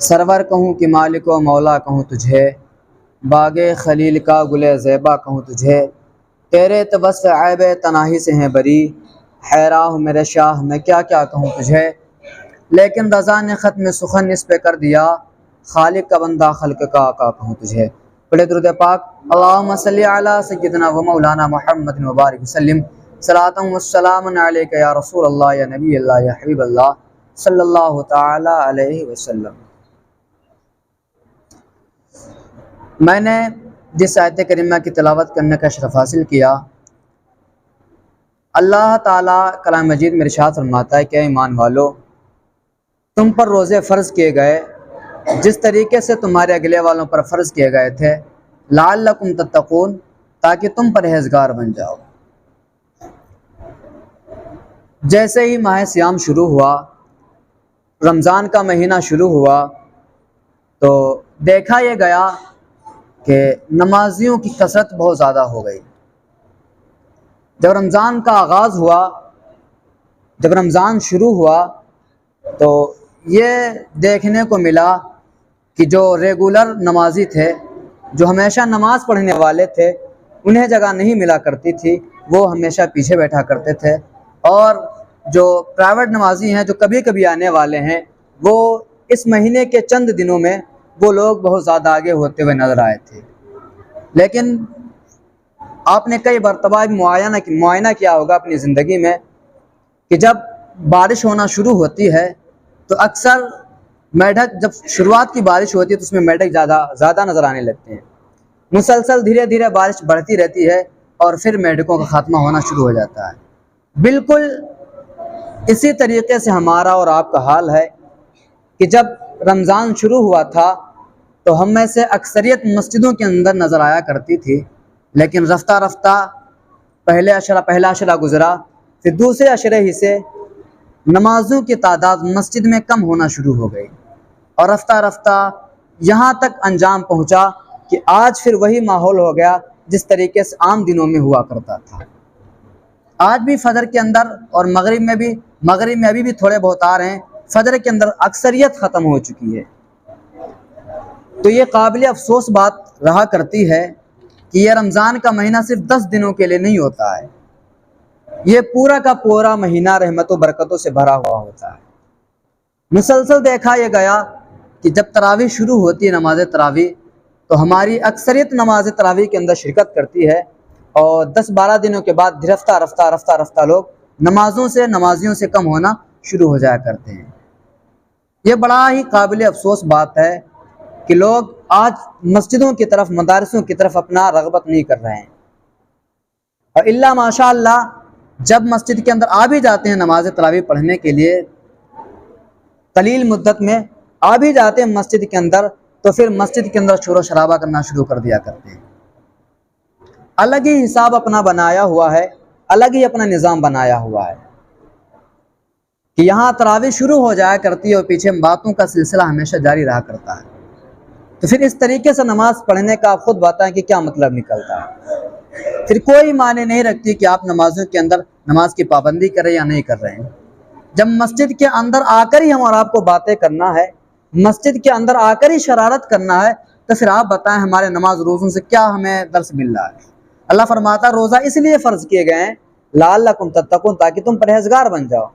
سرور کہوں کہ مالک و مولا کہوں تجھے، باغ خلیل کا گل زیبا کہوں تجھے، تیرے تو وصف عیب تناہی سے ہیں بری، حیران ہوں میرے شاہ میں کیا کیا کہوں تجھے، لیکن رضا نے ختم سخن اس پہ کر دیا، خالق کا بندہ خلق کا آقا کہوں تجھے۔ پڑھے درود پاک۔ اللہم صلی علی سیدنا و مولانا محمد مبارک وسلم، صلاۃ و سلام علیک یا رسول اللہ یا نبی اللہ یا حبیب اللہ صلی اللہ تعالی علیہ وسلم۔ میں نے جس آیت کریمہ کی تلاوت کرنے کا شرف حاصل کیا، اللہ تعالیٰ کلام مجید میں ارشاد فرماتا ہے کہ اے ایمان والو، تم پر روزے فرض کیے گئے جس طریقے سے تمہارے اگلے والوں پر فرض کیے گئے تھے، لعلکم تتقون، تاکہ تم پرہیزگار بن جاؤ۔ جیسے ہی ماہ صیام شروع ہوا، رمضان کا مہینہ شروع ہوا، تو دیکھا یہ گیا کہ نمازیوں کی کثرت بہت زیادہ ہو گئی۔ جب رمضان کا آغاز ہوا، جب رمضان شروع ہوا، تو یہ دیکھنے کو ملا کہ جو ریگولر نمازی تھے، جو ہمیشہ نماز پڑھنے والے تھے، انہیں جگہ نہیں ملا کرتی تھی، وہ ہمیشہ پیچھے بیٹھا کرتے تھے، اور جو پرائیویٹ نمازی ہیں، جو کبھی کبھی آنے والے ہیں، وہ اس مہینے کے چند دنوں میں وہ لوگ بہت زیادہ آگے ہوتے ہوئے نظر آئے تھے۔ لیکن آپ نے کئی مرتبہ معائنہ کیا ہوگا اپنی زندگی میں کہ جب بارش ہونا شروع ہوتی ہے تو اکثر میڈک، جب شروعات کی بارش ہوتی ہے تو اس میں میڈک زیادہ نظر آنے لگتے ہیں۔ مسلسل دھیرے دھیرے بارش بڑھتی رہتی ہے اور پھر میڈکوں کا خاتمہ ہونا شروع ہو جاتا ہے۔ بالکل اسی طریقے سے ہمارا اور آپ کا حال ہے کہ جب رمضان شروع ہوا تھا تو ہم میں سے اکثریت مسجدوں کے اندر نظر آیا کرتی تھی، لیکن رفتہ رفتہ پہلا عشرہ گزرا، پھر دوسرے عشرے ہی سے نمازوں کی تعداد مسجد میں کم ہونا شروع ہو گئی، اور رفتہ رفتہ یہاں تک انجام پہنچا کہ آج پھر وہی ماحول ہو گیا جس طریقے سے عام دنوں میں ہوا کرتا تھا۔ آج بھی فجر کے اندر اور مغرب میں ابھی بھی تھوڑے بہت آ رہے ہیں، فجر کے اندر اکثریت ختم ہو چکی ہے۔ تو یہ قابل افسوس بات رہا کرتی ہے کہ یہ رمضان کا مہینہ صرف 10 دنوں کے لیے نہیں ہوتا ہے، یہ پورا کا پورا مہینہ رحمت و برکتوں سے بھرا ہوا ہوتا ہے۔ مسلسل دیکھا یہ گیا کہ جب تراویح شروع ہوتی ہے، نماز تراویح، تو ہماری اکثریت نماز تراویح کے اندر شرکت کرتی ہے، اور 10-12 دنوں کے بعد رفتہ لوگ نمازیوں سے کم ہونا شروع ہو جایا کرتے ہیں۔ یہ بڑا ہی قابل افسوس بات ہے کہ لوگ آج مسجدوں کی طرف، مدارسوں کی طرف اپنا رغبت نہیں کر رہے ہیں، اور الا ماشاء اللہ جب مسجد کے اندر آ بھی جاتے ہیں نماز تراویح پڑھنے کے لیے، قلیل مدت میں آ بھی جاتے ہیں مسجد کے اندر، تو پھر مسجد کے اندر شور و شرابہ کرنا شروع کر دیا کرتے ہیں۔ الگ ہی حساب اپنا بنایا ہوا ہے، الگ ہی اپنا نظام بنایا ہوا ہے کہ یہاں تراویح شروع ہو جایا کرتی ہے اور پیچھے باتوں کا سلسلہ ہمیشہ جاری رہا کرتا ہے۔ تو پھر اس طریقے سے نماز پڑھنے کا آپ خود بتائیں کہ کیا مطلب نکلتا ہے؟ پھر کوئی معنی نہیں رکھتی کہ آپ نمازوں کے اندر نماز کی پابندی کر رہے ہیں یا نہیں کر رہے ہیں۔ جب مسجد کے اندر آ کر ہی ہم اور آپ کو باتیں کرنا ہے، مسجد کے اندر آ کر ہی شرارت کرنا ہے، تو پھر آپ بتائیں ہمارے نماز روزوں سے کیا ہمیں درس مل رہا ہے؟ اللہ فرماتا ہے روزہ اس لیے فرض کیے گئے ہیں لعلکم تتقون، تاکہ تم پرہیزگار بن جاؤ،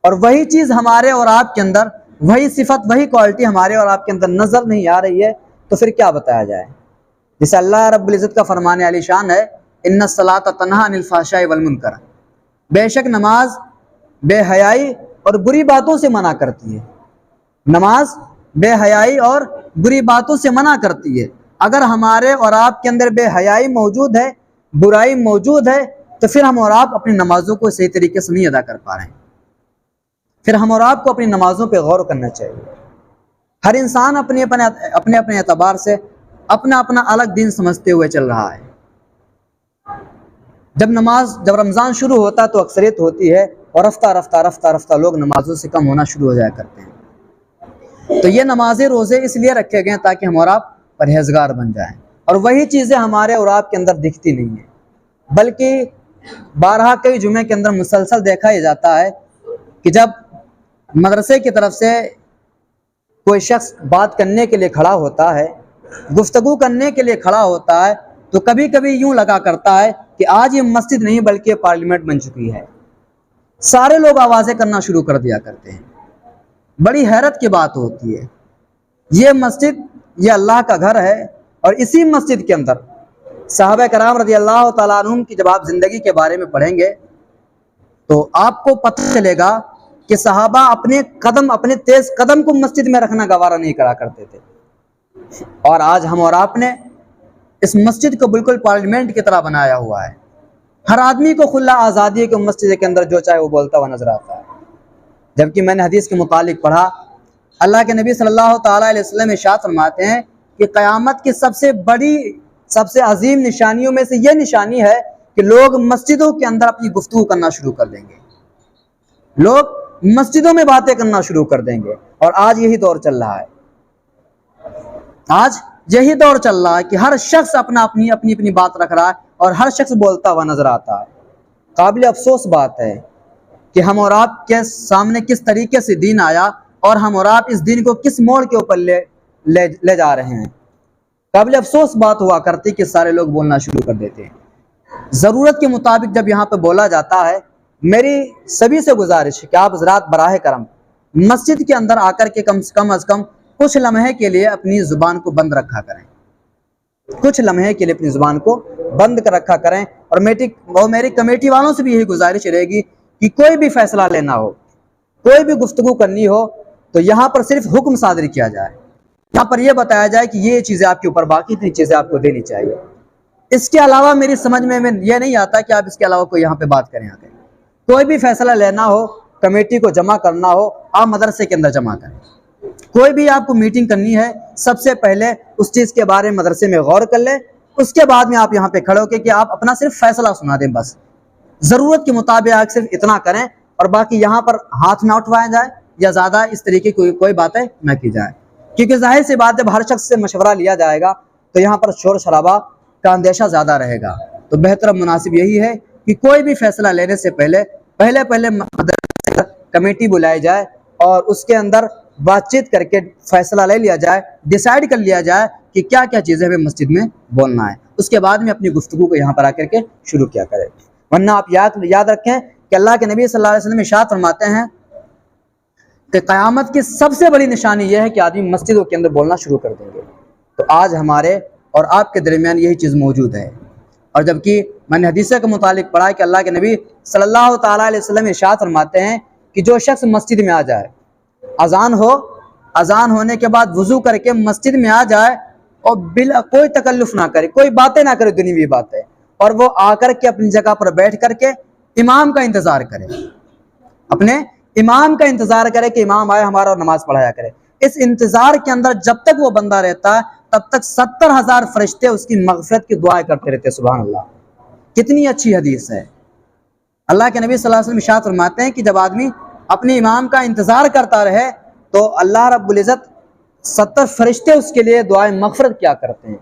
اور وہی چیز ہمارے اور آپ کے اندر، وہی صفت، وہی کوالٹی ہمارے اور آپ کے اندر نظر نہیں آ رہی ہے، تو پھر کیا بتایا جائے؟ جسے اللہ رب العزت کا فرمان علی شان ہے، ان الصلاۃ تنہی عن الفحشاء والمنکر، بے شک نماز بے حیائی اور بری باتوں سے منع کرتی ہے۔ نماز بے حیائی اور بری باتوں سے منع کرتی ہے۔ اگر ہمارے اور آپ کے اندر بے حیائی موجود ہے، برائی موجود ہے، تو پھر ہم اور آپ اپنی نمازوں کو صحیح طریقے سے نہیں ادا کر پا رہے ہیں۔ پھر ہم اور آپ کو اپنی نمازوں پہ غور کرنا چاہیے۔ ہر انسان اپنے اعتبار سے اپنا الگ دین سمجھتے ہوئے چل رہا ہے۔ جب رمضان شروع ہوتا ہے تو اکثریت ہوتی ہے، اور رفتہ لوگ نمازوں سے کم ہونا شروع ہو جایا کرتے ہیں۔ تو یہ نمازیں روزے اس لیے رکھے گئے تاکہ ہم اور آپ پرہیزگار بن جائیں، اور وہی چیزیں ہمارے اور آپ کے اندر دکھتی نہیں ہیں، بلکہ بارہا کئی جمعے کے اندر مسلسل دیکھا یہ جاتا ہے کہ جب مدرسے کی طرف سے کوئی شخص بات کرنے کے لیے کھڑا ہوتا ہے، گفتگو کرنے کے لیے کھڑا ہوتا ہے، تو کبھی کبھی یوں لگا کرتا ہے کہ آج یہ مسجد نہیں بلکہ پارلیمنٹ بن چکی ہے۔ سارے لوگ آوازیں کرنا شروع کر دیا کرتے ہیں۔ بڑی حیرت کی بات ہوتی ہے، یہ مسجد یہ اللہ کا گھر ہے، اور اسی مسجد کے اندر صحابہ کرام رضی اللہ تعالیٰ عنہم کی جب آپ زندگی کے بارے میں پڑھیں گے تو آپ کو پتہ چلے گا کہ صحابہ اپنے تیز قدم کو مسجد میں رکھنا گوارا نہیں کرا کرتے تھے، اور آج ہم اور آپ نے اس مسجد کو بالکل پارلیمنٹ کی طرح بنایا ہوا ہے۔ ہر آدمی کو کھلا آزادی ہے کہ مسجد کے اندر جو چاہے وہ بولتا ہوا نظر آتا ہے، جبکہ میں نے حدیث کے متعلق پڑھا، اللہ کے نبی صلی اللہ تعالیٰ علیہ وسلم ارشاد فرماتے ہیں کہ قیامت کی سب سے بڑی سب سے عظیم نشانیوں میں سے یہ نشانی ہے کہ لوگ مسجدوں کے اندر اپنی گفتگو کرنا شروع کر دیں گے، لوگ مسجدوں میں باتیں کرنا شروع کر دیں گے، اور آج یہی دور چل رہا ہے۔ آج یہی دور چل رہا ہے کہ ہر شخص اپنی بات رکھ رہا ہے، اور ہر شخص بولتا ہوا نظر آتا ہے۔ قابل افسوس بات ہے کہ ہم اور آپ کے سامنے کس طریقے سے دین آیا، اور ہم اور آپ اس دین کو کس موڑ کے اوپر لے جا رہے ہیں۔ قابل افسوس بات ہوا کرتی کہ سارے لوگ بولنا شروع کر دیتے ہیں۔ ضرورت کے مطابق جب یہاں پہ بولا جاتا ہے، میری سبھی سے گزارش ہے کہ آپ حضرات براہ کرم مسجد کے اندر آ کر کے کم از کم کچھ لمحے کے لیے اپنی زبان کو بند رکھا کریں، کچھ لمحے کے لیے اپنی زبان کو بند کر رکھا کریں۔ اور میری کمیٹی والوں سے بھی یہی گزارش رہے گی کہ کوئی بھی فیصلہ لینا ہو، کوئی بھی گفتگو کرنی ہو، تو یہاں پر صرف حکم صادر کیا جائے، یہاں پر یہ بتایا جائے کہ یہ چیزیں آپ کے اوپر باقی اتنی چیزیں آپ کو دینی چاہیے۔ اس کے علاوہ میری سمجھ میں یہ نہیں آتا کہ آپ اس کے علاوہ کوئی یہاں پہ بات کریں۔ کوئی بھی فیصلہ لینا ہو، کمیٹی کو جمع کرنا ہو، آپ مدرسے کے اندر جمع کریں۔ کوئی بھی آپ کو میٹنگ کرنی ہے، سب سے پہلے اس چیز کے بارے میں مدرسے میں غور کر لیں، اس کے بعد میں آپ یہاں پہ کھڑے ہو کے کہ آپ اپنا صرف فیصلہ سنا دیں، بس ضرورت کے مطابق آپ صرف اتنا کریں، اور باقی یہاں پر ہاتھ نہ اٹھوایا جائے یا زیادہ اس طریقے کی کوئی باتیں نہ کی جائے، کیونکہ ظاہر سی بات جب ہر شخص سے مشورہ لیا جائے گا تو یہاں پر شور شرابہ کا اندیشہ زیادہ رہے گا۔ تو بہتر مناسب یہی ہے کہ کوئی بھی فیصلہ لینے سے پہلے کمیٹی بلائی جائے، اور اس کے اندر بات چیت کر کے فیصلہ لے لیا جائے، ڈیسائیڈ کر لیا جائے کہ کیا کیا چیزیں ہمیں مسجد میں بولنا ہے، اس کے بعد میں اپنی گفتگو کو یہاں پر آ کر کے شروع کیا کرے۔ ورنہ آپ یاد رکھیں کہ اللہ کے نبی صلی اللہ علیہ وسلم ارشاد فرماتے ہیں کہ قیامت کی سب سے بڑی نشانی یہ ہے کہ آدمی مسجدوں کے اندر بولنا شروع کر دیں گے۔ تو آج ہمارے اور آپ کے درمیان یہی چیز موجود ہے، اور جبکہ میں نے حدیث کے متعلق پڑھا کہ اللہ کے نبی صلی اللہ تعالیٰ علیہ وسلم ارشاد فرماتے ہیں کہ جو شخص مسجد میں آ جائے، اذان ہونے کے بعد وضو کر کے مسجد میں آ جائے اور بلا کوئی تکلف نہ کرے، کوئی باتیں نہ کرے دنیوی باتیں، اور وہ آ کر کے اپنی جگہ پر بیٹھ کر کے امام کا انتظار کرے، اپنے امام کا انتظار کرے کہ امام آئے ہمارا اور نماز پڑھایا کرے، اس انتظار کے اندر جب تک وہ بندہ رہتا ہے تب تک 70,000 فرشتے اس کی مغفرت کی دعائیں کرتے رہتے ہیں۔ سبحان اللہ، کتنی اچھی حدیث ہے۔ اللہ کے نبی صلی اللہ علیہ وسلم ارشاد فرماتے ہیں کہ جب آدمی اپنے امام کا انتظار کرتا رہے تو اللہ رب العزت 70 فرشتے اس کے لیے دعائیں مغفرت کیا کرتے ہیں،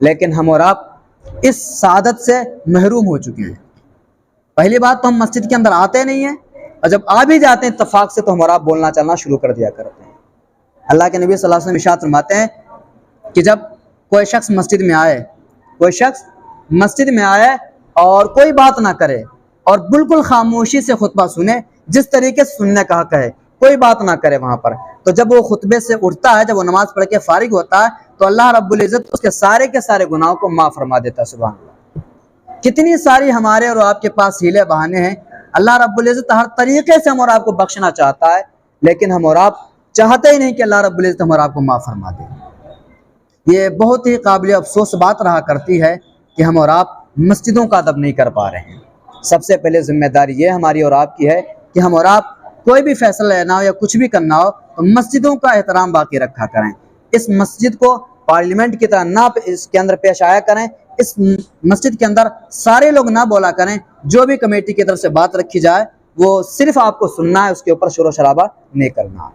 لیکن ہم اور آپ اس سعادت سے محروم ہو چکے ہیں۔ پہلی بات تو ہم مسجد کے اندر آتے نہیں ہیں، اور جب آ بھی جاتے ہیں اتفاق سے تو ہم اور آپ بولنا چلنا شروع کر دیا کرتے ہیں۔ اللہ کے نبی صلی اللہ علیہ وسلم ارشاد فرماتے ہیں کہ جب کوئی شخص مسجد میں آئے اور کوئی بات نہ کرے اور بالکل خاموشی سے خطبہ سنے، جس طریقے سے سننے کا حق ہے، کوئی بات نہ کرے وہاں پر، تو جب وہ خطبے سے اٹھتا ہے، جب وہ نماز پڑھ کے فارغ ہوتا ہے تو اللہ رب العزت اس کے سارے گناہوں کو معاف فرما دیتا ہے۔ سبحان اللہ، کتنی ساری ہمارے اور آپ کے پاس ہیلے بہانے ہیں۔ اللہ رب العزت ہر طریقے سے ہم اور آپ کو بخشنا چاہتا ہے، لیکن ہم اور آپ چاہتے ہی نہیں کہ اللہ رب العزت ہم اور آپ کو معاف فرما دے۔ یہ بہت ہی قابل افسوس بات رہا کرتی ہے کہ ہم اور آپ مسجدوں کا ادب نہیں کر پا رہے ہیں۔ سب سے پہلے ذمہ داری یہ ہماری اور آپ کی ہے کہ ہم اور آپ کوئی بھی فیصلہ لینا ہو یا کچھ بھی کرنا ہو تو مسجدوں کا احترام باقی رکھا کریں، اس مسجد کو پارلیمنٹ کی طرح نہ اس کے اندر پیش آیا کریں، اس مسجد کے اندر سارے لوگ نہ بولا کریں، جو بھی کمیٹی کی طرف سے بات رکھی جائے وہ صرف آپ کو سننا ہے، اس کے اوپر شور و شرابہ نہیں کرنا۔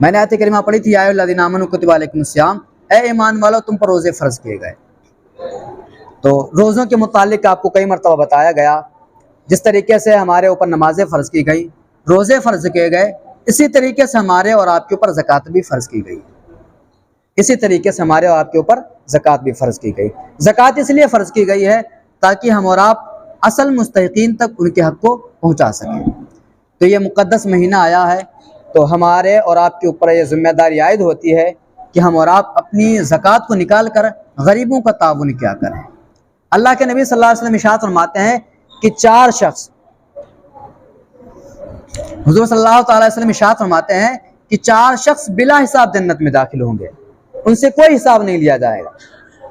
میں نے آیت کریمہ پڑھی تھی، یا ایھا الذین آمنوا کتب علیکم الصیام، اے ایمان والو تم پر روزے فرض کیے گئے۔ تو روزوں کے متعلق آپ کو کئی مرتبہ بتایا گیا، جس طریقے سے ہمارے اوپر نمازیں فرض کی گئی، روزے فرض کیے گئے، اسی طریقے سے ہمارے اور آپ کے اوپر زکوٰۃ بھی فرض کی گئی، اسی طریقے سے ہمارے اور آپ کے اوپر زکوٰۃ بھی فرض کی گئی۔ زکوٰۃ اس لیے فرض کی گئی ہے تاکہ ہم اور آپ اصل مستحقین تک ان کے حق کو پہنچا سکیں۔ تو یہ مقدس مہینہ آیا ہے تو ہمارے اور آپ کے اوپر یہ ذمہ داری عائد ہوتی ہے کہ ہم اور آپ اپنی زکوٰۃ کو نکال کر غریبوں کا تعاون کیا کریں۔ اللہ کے نبی صلی اللہ علیہ وسلم ارشاد فرماتے ہیں کہ 4 شخص، حضور صلی اللہ تعالی وسلم ارشاد فرماتے ہیں کہ 4 شخص بلا حساب جنت میں داخل ہوں گے، ان سے کوئی حساب نہیں لیا جائے گا۔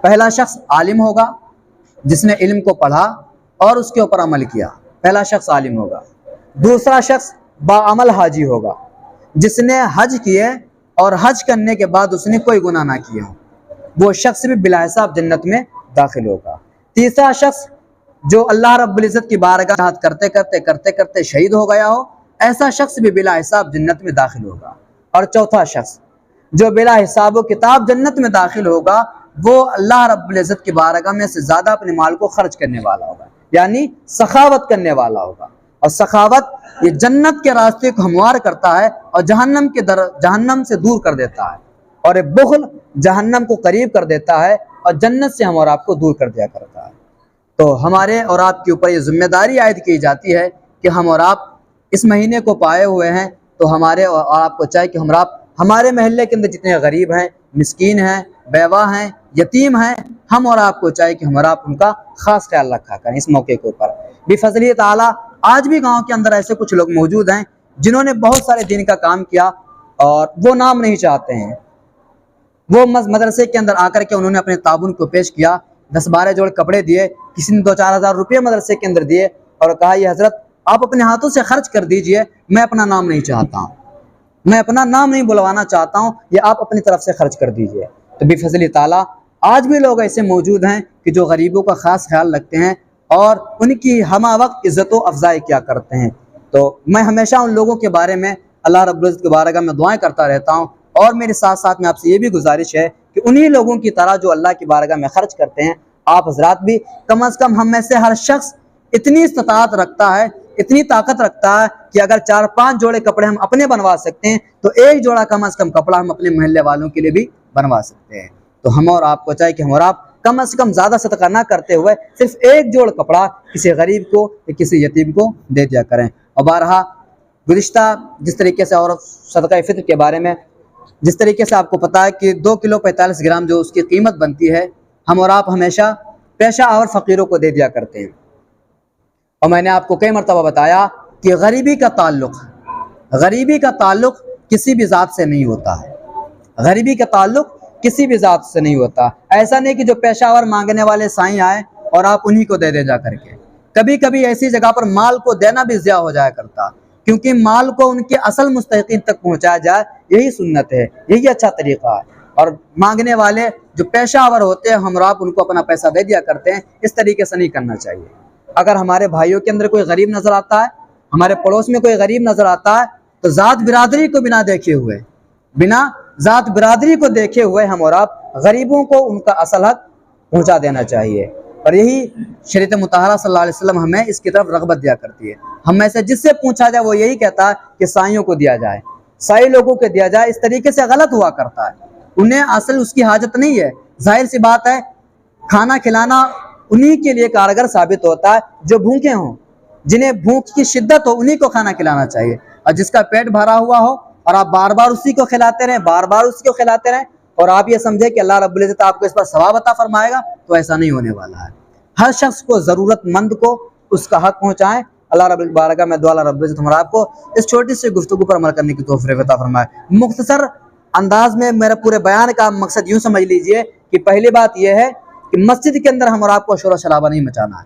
پہلا شخص عالم ہوگا جس نے علم کو پڑھا اور اس کے اوپر عمل کیا، پہلا شخص عالم ہوگا۔ دوسرا شخص باعمل حاجی ہوگا جس نے حج کیے اور حج کرنے کے بعد اس نے کوئی گناہ نہ کیا، وہ شخص بھی بلا حساب جنت میں داخل ہوگا۔ تیسرا شخص جو اللہ رب العزت کی بارگاہ کرتے کرتے کرتے کرتے شہید ہو گیا ہو، ایسا شخص بھی بلا حساب جنت میں داخل ہوگا۔ اور چوتھا شخص جو بلا حساب و کتاب جنت میں داخل ہوگا، وہ اللہ رب العزت کی بارگاہ میں سے زیادہ اپنے مال کو خرچ کرنے والا ہوگا، یعنی سخاوت کرنے والا ہوگا۔ اور سخاوت یہ جنت کے راستے کو ہموار کرتا ہے اور جہنم سے دور کر دیتا ہے، اور بخل جہنم کو قریب کر دیتا ہے اور جنت سے ہم اور آپ کو دور کر دیا کرتا ہے۔ تو ہمارے اور آپ کے اوپر یہ ذمہ داری عائد کی جاتی ہے کہ ہم اور آپ اس مہینے کو پائے ہوئے ہیں، تو ہمارے اور آپ کو چاہیے کہ ہمارے محلے کے اندر جتنے غریب ہیں، مسکین ہیں، بیوہ ہیں، یتیم ہیں، ہم اور آپ کو چاہیے کہ ہم اور آپ ان کا خاص خیال رکھا کریں۔ اس موقع کے اوپر بفضل تعالیٰ آج بھی گاؤں کے اندر ایسے کچھ لوگ موجود ہیں جنہوں نے بہت سارے دین کا کام کیا اور وہ نام نہیں چاہتے ہیں۔ وہ مدرسے کے اندر آ کر کے انہوں نے اپنے تعاون کو پیش کیا، 10-12 جوڑ کپڑے دیے، کسی نے 2-4 ہزار روپے مدرسے کے اندر دیے اور کہا یہ حضرت آپ اپنے ہاتھوں سے خرچ کر دیجئے، میں اپنا نام نہیں چاہتا ہوں، میں اپنا نام نہیں بلوانا چاہتا ہوں، یہ آپ اپنی طرف سے خرچ کر دیجئے۔ تو بفضل تعالیٰ آج بھی لوگ ایسے موجود ہیں کہ جو غریبوں کا خاص خیال رکھتے ہیں اور ان کی ہمہ وقت عزت و افزائی کیا کرتے ہیں۔ تو میں ہمیشہ ان لوگوں کے بارے میں اللہ رب العزت کے بارگاہ میں دعائیں کرتا رہتا ہوں، اور میرے ساتھ ساتھ میں آپ سے یہ بھی گزارش ہے کہ انہی لوگوں کی طرح جو اللہ کی بارگاہ میں خرچ کرتے ہیں، آپ حضرات بھی کم از کم ہم میں سے ہر شخص اتنی استطاعت رکھتا ہے، اتنی طاقت رکھتا ہے کہ اگر 4-5 جوڑے کپڑے ہم اپنے بنوا سکتے ہیں تو 1 جوڑا کم از کم کپڑا ہم اپنے محلے والوں کے لیے بھی بنوا سکتے ہیں۔ تو ہم اور آپ کو چاہیے کہ ہم اور آپ کم از کم زیادہ صدقہ نہ کرتے ہوئے صرف 1 جوڑ کپڑا کسی غریب کو یا کسی یتیم کو دے دیا کریں۔ اور بارہا گزشتہ جس طریقے سے اور صدقہ فطر کے بارے میں جس طریقے سے آپ کو پتا ہے کہ 2 کلو 45 گرام جو اس کی قیمت بنتی ہے، ہم اور آپ ہمیشہ پیشہ اور فقیروں کو دے دیا کرتے ہیں۔ اور میں نے آپ کو کئی مرتبہ بتایا کہ غریبی کا تعلق کسی بھی ذات سے نہیں ہوتا ہے، غریبی کا تعلق کسی بھی ذات سے نہیں ہوتا۔ ایسا نہیں کہ جو پیشہ اور مانگنے والے سائیں آئے اور آپ انہی کو دے دے جا کر کے۔ کبھی کبھی ایسی جگہ پر مال کو دینا بھی ضیاع ہو جایا کرتا، کیونکہ مال کو ان کے اصل مستحقین تک پہنچایا جائے، یہی سنت ہے، یہی اچھا طریقہ ہے۔ اور مانگنے والے جو پیشہ آور ہوتے ہیں، ہم آپ ان کو اپنا پیسہ دے دیا کرتے ہیں، اس طریقے سے نہیں کرنا چاہیے۔ اگر ہمارے بھائیوں کے اندر کوئی غریب نظر آتا ہے، ہمارے پڑوس میں کوئی غریب نظر آتا ہے، تو ذات برادری کو بنا ذات برادری کو دیکھے ہوئے ہم اور آپ غریبوں کو ان کا اصل حق پہنچا دینا چاہیے۔ اور یہی شریعت مطہرہ صلی اللہ علیہ وسلم ہمیں اس کی طرف رغبت دیا کرتی ہے۔ ہم میں سے جس سے پوچھا جائے وہ یہی کہتا ہے کہ سائیوں کو دیا جائے، سائی لوگوں کو دیا جائے۔ اس طریقے سے غلط ہوا کرتا ہے، انہیں اصل اس کی حاجت نہیں ہے۔ ظاہر سی بات ہے، کھانا کھلانا انہی کے لیے کارگر ثابت ہوتا ہے جو بھوکے ہوں، جنہیں بھوک کی شدت ہو، انہی کو کھانا کھلانا چاہیے۔ اور جس کا پیٹ بھرا ہوا ہو اور آپ بار بار اسی کو کھلاتے رہیں اور آپ یہ سمجھے کہ اللہ رب العزت آپ کو اس پر ثواب عطا فرمائے گا، تو ایسا نہیں ہونے والا ہے۔ ہر شخص کو، ضرورت مند کو اس کا حق پہنچائیں۔ اللہ رب البارگاہ میں دعا اللہ رب العزت ہمارا آپ کو اس چھوٹی سی گفتگو پر عمل کرنے کی توفیق عطا فرمائے۔ مختصر انداز میں میرے پورے بیان کا مقصد یوں سمجھ لیجئے کہ پہلی بات یہ ہے کہ مسجد کے اندر ہم اور آپ کو شور و شرابہ نہیں مچانا ہے۔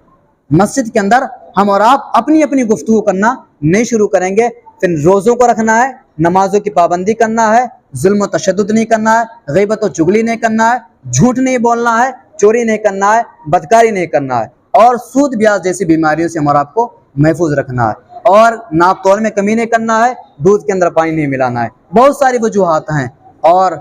مسجد کے اندر ہم اور آپ اپنی اپنی گفتگو کرنا نہیں شروع کریں گے۔ پھر روزوں کو رکھنا ہے، نمازوں کی پابندی کرنا ہے، ظلم و تشدد نہیں کرنا ہے، غیبت و چغلی نہیں کرنا ہے، جھوٹ نہیں بولنا ہے، چوری نہیں کرنا ہے، بدکاری نہیں کرنا ہے، اور سود بیاج جیسی بیماریوں سے ہم اور آپ کو محفوظ رکھنا ہے، اور ناپ تول میں کمی نہیں کرنا ہے، دودھ کے اندر پانی نہیں ملانا ہے۔ بہت ساری وجوہات ہیں، اور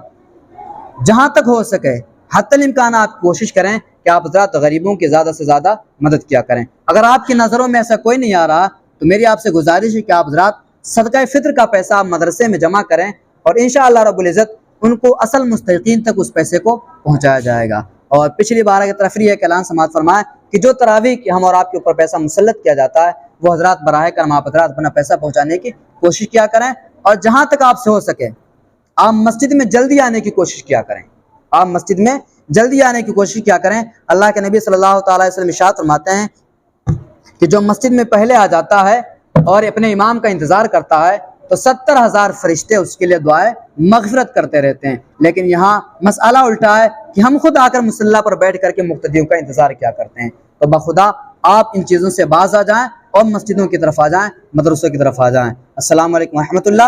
جہاں تک ہو سکے حتی الامکان آپ کوشش کریں کہ آپ حضرات غریبوں کی زیادہ سے زیادہ مدد کیا کریں۔ اگر آپ کی نظروں میں ایسا کوئی نہیں آ رہا تو میری آپ سے گزارش ہے کہ آپ حضرات صدقہ فطر کا پیسہ آپ مدرسے میں جمع کریں اور انشاءاللہ رب العزت ان کو اصل مستحقین تک اس پیسے کو پہنچایا جائے گا۔ اور پچھلی بار کی طرف یہ اعلان سماعت فرمائے کہ جو تراویح کی ہم اور آپ کے اوپر پیسہ مسلط کیا جاتا ہے وہ حضرات براہ کرم آپ حضرات اپنا پیسہ پہنچانے کی کوشش کیا کریں، اور جہاں تک آپ سے ہو سکے آپ مسجد میں جلدی آنے کی کوشش کیا کریں، آپ مسجد میں جلدی آنے کی کوشش کیا کریں۔ اللہ کے نبی صلی اللہ تعالی وسلم ارشاد فرماتے ہیں کہ جو مسجد میں پہلے آ جاتا ہے اور اپنے امام کا انتظار کرتا ہے تو 70,000 فرشتے اس کے لیے دعائیں مغفرت کرتے رہتے ہیں، لیکن یہاں مسئلہ الٹا ہے کہ ہم خود آ کر مصلی پر بیٹھ کر کے مقتدیوں کا انتظار کیا کرتے ہیں۔ تو بخدا آپ ان چیزوں سے باز آ جائیں اور مسجدوں کی طرف آ جائیں، مدرسوں کی طرف آ جائیں۔ السلام علیکم ورحمۃ اللہ۔